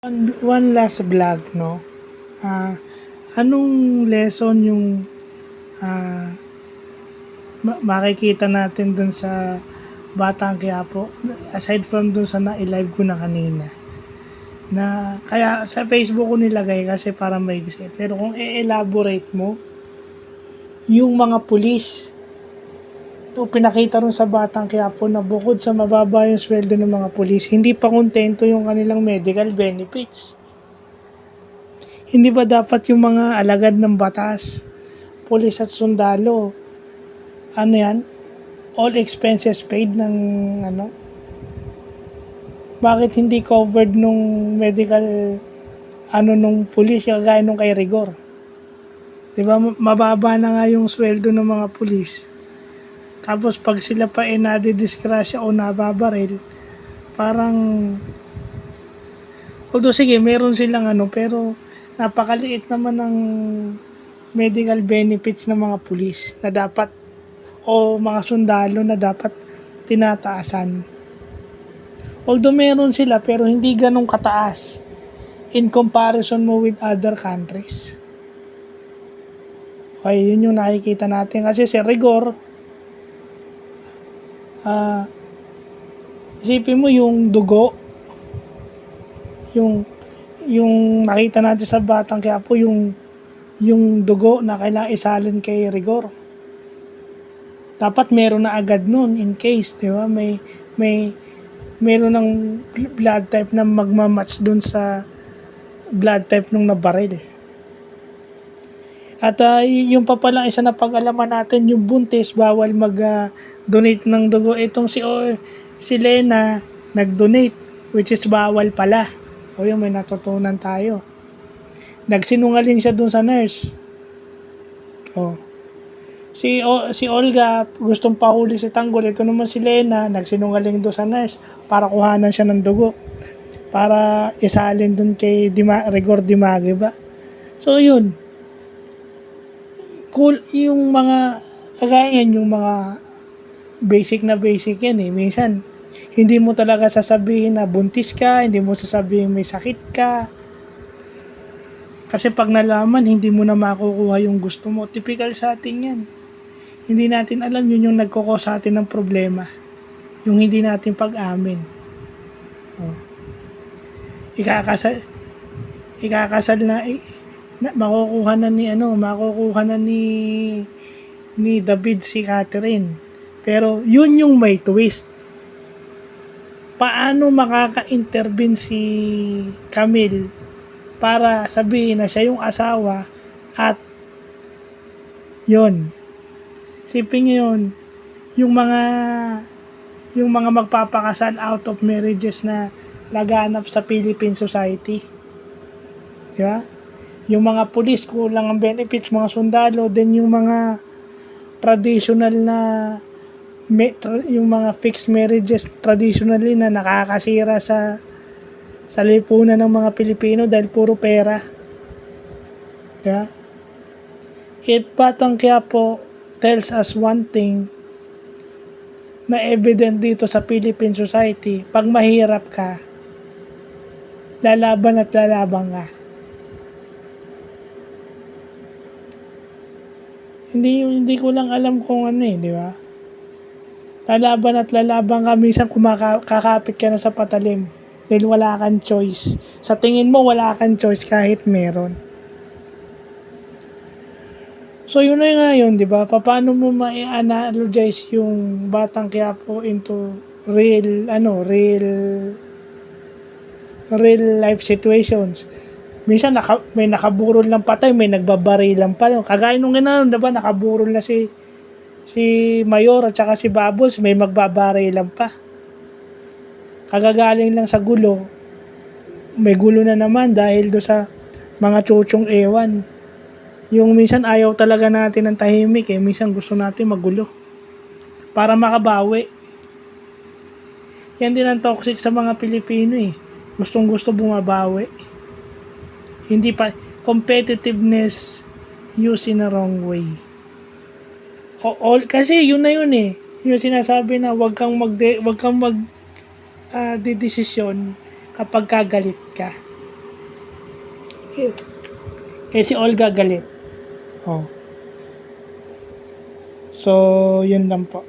One last vlog 'no, anong lesson yung, ah, makikita natin dun sa Batang Quiapo, aside from dun sa nai-live ko na kanina, na kaya sa Facebook ko nilagay kasi para maiksi, pero kung i-elaborate mo, yung mga pulis, pinakita ron sa Batang Quiapo na bukod sa mababa yung sweldo ng mga pulis, hindi pa kontento yung kanilang medical benefits. Hindi ba dapat yung mga alagad ng batas, pulis at sundalo, ano yan, all expenses paid ng ano? Bakit hindi covered nung medical nung pulis kagaya nung kay Rigor? 'Di ba mababa na nga yung sweldo ng mga pulis. Tapos pag sila pa nadidisgrasya o nababaril, parang although sige meron silang pero napakaliit naman ng medical benefits ng mga pulis na dapat o mga sundalo na dapat tinataasan. Although meron sila pero hindi ganun kataas in comparison mo with other countries. Okay, yun yung nakikita natin kasi si Rigor, isipin mo yung dugo, yung nakita natin sa Batang Quiapo, yung dugo na kailangan isalin kay Rigor. Dapat meron na agad nun in case, di ba? Meron ng blood type na magmamatch dun sa blood type nung nabaril. At yung pa palang isa na pag-alaman natin, yung buntis, bawal mag-donate ng dugo. Itong si Lena, nag-donate, which is bawal pala. O yun, may natutunan tayo. Nagsinungaling siya dun sa nurse. O. Si Olga, gustong pahuli si Tanggol. Ito naman si Lena, nagsinungaling dun sa nurse para kuhanan siya ng dugo. Para isalin dun kay Rigor Dimage ba? So yun. Cool yung mga kagaya yung mga basic yan minsan hindi mo talaga sasabihin na buntis ka, hindi mo sasabihin may sakit ka kasi pag nalaman hindi mo na makukuha yung gusto mo. Typical sa atin yan, hindi natin alam yun yung nagkukos sa atin ng problema, yung hindi natin pag-amin. Ikakasal na makukuha na ni David si Catherine. Pero yun yung may twist. Paano makaka-intervene si Camille para sabihin na siya yung asawa at yun. Sipin nyo yung mga magpapakasal out of marriages na laganap sa Philippine society. Diba? Yung mga pulis, kulang ang benefits, mga sundalo, then yung mga traditional na yung mga fixed marriages traditionally na nakakasira sa lipunan ng mga Pilipino dahil puro pera. Diba? Batang Quiapo tells us one thing na evident dito sa Philippine society, pag mahirap ka, lalaban at lalaban ka. Hindi ko lang alam kung di ba? Lalaban at lalaban ka, minsan kakapit ka na sa patalim dahil wala kang choice. Sa tingin mo wala kang choice kahit meron. So yun na nga yun, di ba? Paano mo ma-analogize yung Batang Quiapo into real life situations? Minsan may nakaburol ng patay, may nagbabarilan pa. Kagaya nung diba, nakaburol na si Mayor at saka si Babos, may magbabarilan pa. Kagagaling lang sa gulo, may gulo na naman dahil do sa mga chuchong ewan. Yung minsan ayaw talaga natin ng tahimik minsan gusto natin magulo para makabawi. Yan din ang toxic sa mga Pilipino Gustong gusto bumabawi. Hindi pa competitiveness used in a wrong way. Kasi yun na yun yung sinasabi na wag kang magdedesisyon kapag kagalit ka. Eh si Olga galit. Oh. So, yun lang po.